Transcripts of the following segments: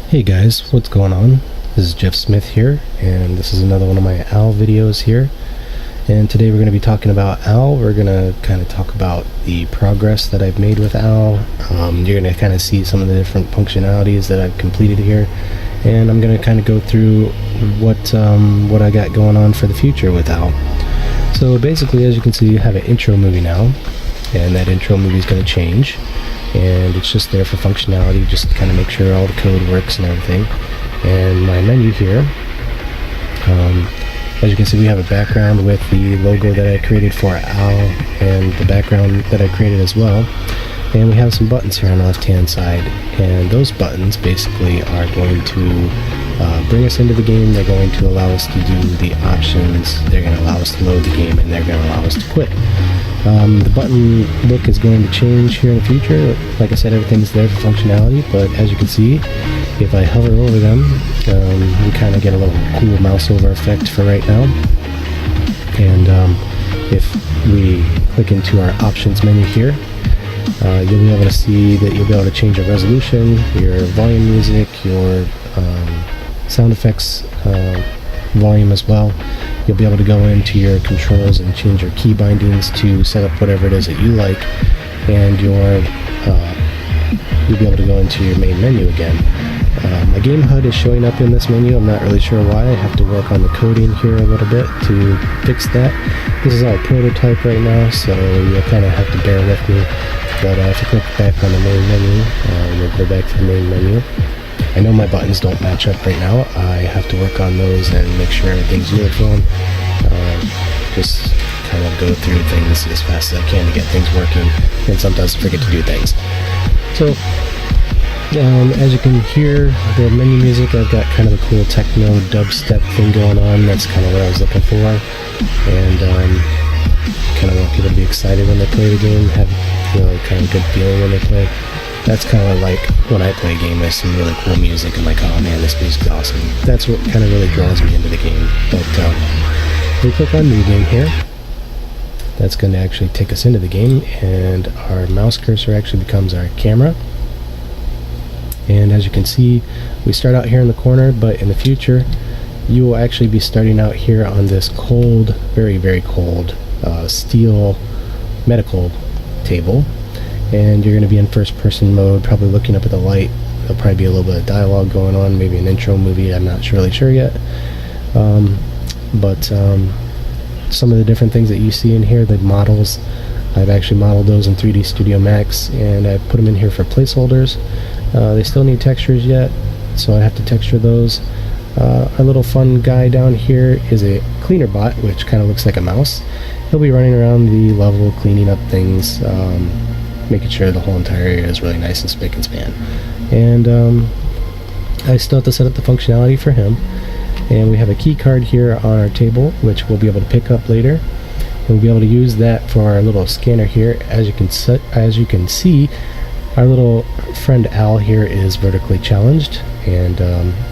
Hey guys, what's going on? This is Jeff Smith here, and this is another one of my OWL videos here. And today we're going to be talking about OWL. We're going to kind of talk about the progress that I've made with OWL. You're going to kind of see some of the different functionalities that I've completed here, and I'm going to kind of go through what I got going on for the future with OWL. So basically, as you can see, you have an intro movie now, and that intro movie is going to change. And it's just there for functionality, just to kind of make sure all the code works and everything. And my menu here, as you can see, we have a background with the logo that I created for OWL and the background that I created as well. And we have some buttons here on the left hand side, and those buttons basically are going to bring us into the game. They're going to allow us to do the options, they're going to allow us to load the game, and they're going to allow us to quit. The button look is going to change here in the future. Like I said, everything's there for functionality, but as you can see, if I hover over them, we kind of get a little cool mouse over effect for right now. And if we click into our options menu here, you'll be able to see that you'll be able to change your resolution, your volume music, your sound effects volume as well. You'll be able to go into your controls and change your key bindings to set up whatever it is that you like, and you'll be able to go into your main menu again. My game HUD is showing up in this menu. I'm not really sure why. I have to work on the coding here a little bit to fix that. This is all prototype right now, so you'll kind of have to bear with me. But if you click back on the main menu, we'll go back to the main menu. I know my buttons don't match up right now. I have to work on those and make sure everything's uniform. Just kind of go through things as fast as I can to get things working, and sometimes I forget to do things. So, as you can hear, the menu music, I've got kind of a cool techno dubstep thing going on. That's kind of what I was looking for. And kind of want people to be excited when they play the game, have kind of good feeling when they play. That's kind of like when I play a game, there's some really cool music, and like, oh man, this music's awesome. That's what kind of really draws me into the game. But if we click on New Game here, that's going to actually take us into the game, and our mouse cursor actually becomes our camera. And as you can see, we start out here in the corner, but in the future, you will actually be starting out here on this cold, very, very cold steel medical table. And you're going to be in first-person mode, probably looking up at the light. There'll probably be a little bit of dialogue going on, maybe an intro movie, I'm not really sure yet. But some of the different things that you see in here, the models, I've actually modeled those in 3D Studio Max, and I put them in here for placeholders. They still need textures yet, so I have to texture those. Our little fun guy down here is a cleaner bot, which kind of looks like a mouse. He'll be running around the level, cleaning up things, making sure the whole entire area is really nice and spick and span. And I still have to set up the functionality for him. And we have a key card here on our table, which we'll be able to pick up later. And we'll be able to use that for our little scanner here. As you can see, our little friend Al here is vertically challenged, and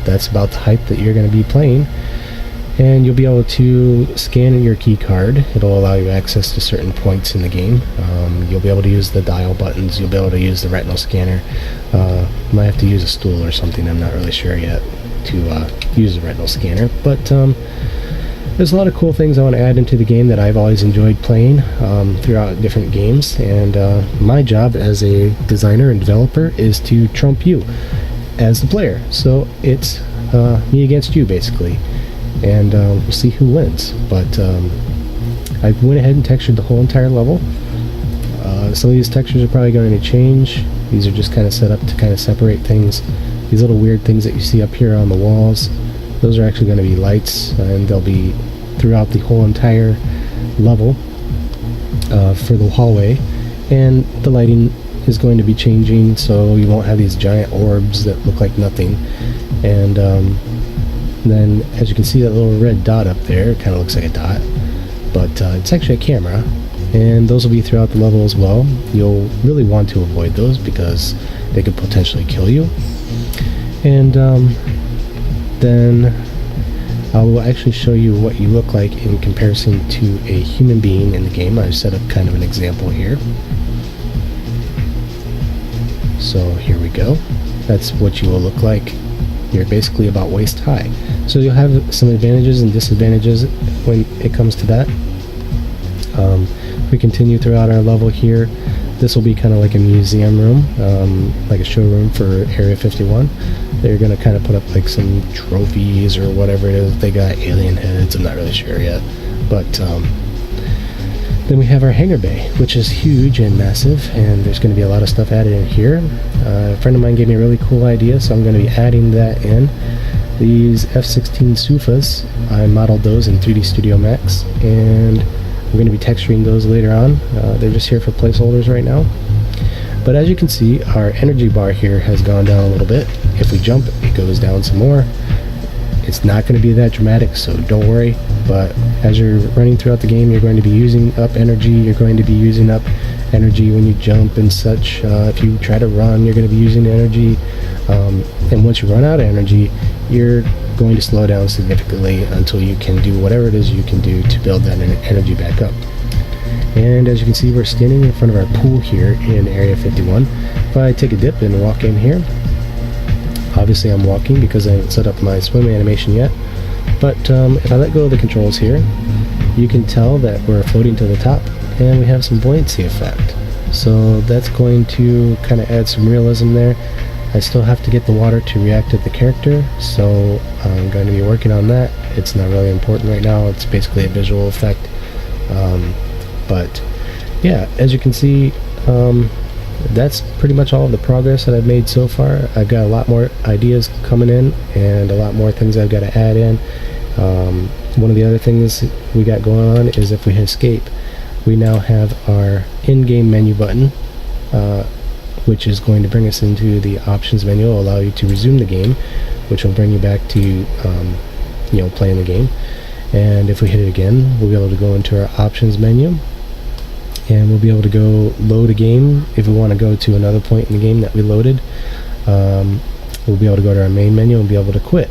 that's about the height that you're going to be playing. And you'll be able to scan your key card. It'll allow you access to certain points in the game. You'll be able to use the dial buttons. You'll be able to use the retinal scanner. Might have to use a stool or something. I'm not really sure yet to use the retinal scanner. But there's a lot of cool things I want to add into the game that I've always enjoyed playing throughout different games. And my job as a designer and developer is to trump you as the player. So it's me against you, basically. And we'll see who wins. But I went ahead and textured the whole entire level. Some of these textures are probably going to change. These are just kind of set up to kind of separate things. These little weird things that you see up here on the walls, those are actually going to be lights, and they'll be throughout the whole entire level for the hallway. And the lighting is going to be changing, so you won't have these giant orbs that look like nothing. And then, as you can see, that little red dot up there, it kind of looks like a dot, but it's actually a camera, and those will be throughout the level as well. You'll really want to avoid those because they could potentially kill you. And then I will actually show you what you look like in comparison to a human being in the game. I've set up kind of an example here. So here we go. That's what you will look like You're basically about waist high. So you'll have some advantages and disadvantages when it comes to that. We continue throughout our level here. This will be kind of like a museum room, like a showroom for Area 51. They're going to kind of put up like some trophies or whatever it is. They got alien heads, I'm not really sure yet. But then we have our hangar bay, which is huge and massive, and there's going to be a lot of stuff added in here. A friend of mine gave me a really cool idea, so I'm going to be adding that in. These F-16 Sufas, I modeled those in 3D Studio Max, and we're going to be texturing those later on. They're just here for placeholders right now. But as you can see, our energy bar here has gone down a little bit. If we jump, it goes down some more. It's not going to be that dramatic, so don't worry. But as you're running throughout the game, you're going to be using up energy. You're going to be using up energy when you jump and such. If you try to run, you're going to be using energy. And once you run out of energy, you're going to slow down significantly until you can do whatever it is you can do to build that energy back up. And as you can see, we're standing in front of our pool here in Area 51. If I take a dip and walk in here, obviously I'm walking because I haven't set up my swim animation yet. But if I let go of the controls here, you can tell that we're floating to the top and we have some buoyancy effect. So that's going to kind of add some realism there. I still have to get the water to react to the character, so I'm going to be working on that. It's not really important right now, it's basically a visual effect. But yeah, as you can see, that's pretty much all of the progress that I've made so far. I've got a lot more ideas coming in and a lot more things I've got to add in. One of the other things we got going on is if we hit escape, we now have our in-game menu button, which is going to bring us into the options menu. It will allow you to resume the game, which will bring you back to playing the game. And if we hit it again, we'll be able to go into our options menu, and we'll be able to go load a game if we want to go to another point in the game that we loaded. We'll be able to go to our main menu and be able to quit.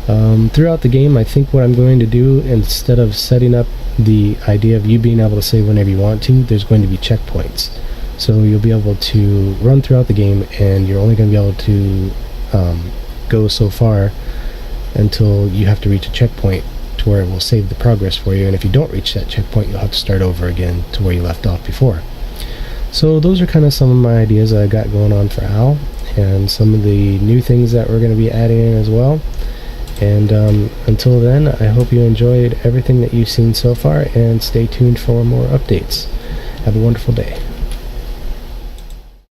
Throughout the game, I think what I'm going to do, instead of setting up the idea of you being able to save whenever you want to, there's going to be checkpoints. So you'll be able to run throughout the game, and you're only going to be able to go so far until you have to reach a checkpoint to where it will save the progress for you. And if you don't reach that checkpoint, you'll have to start over again to where you left off before. So those are kind of some of my ideas that I got going on for OWL, and some of the new things that we're going to be adding in as well. And until then, I hope you enjoyed everything that you've seen so far, and stay tuned for more updates. Have a wonderful day.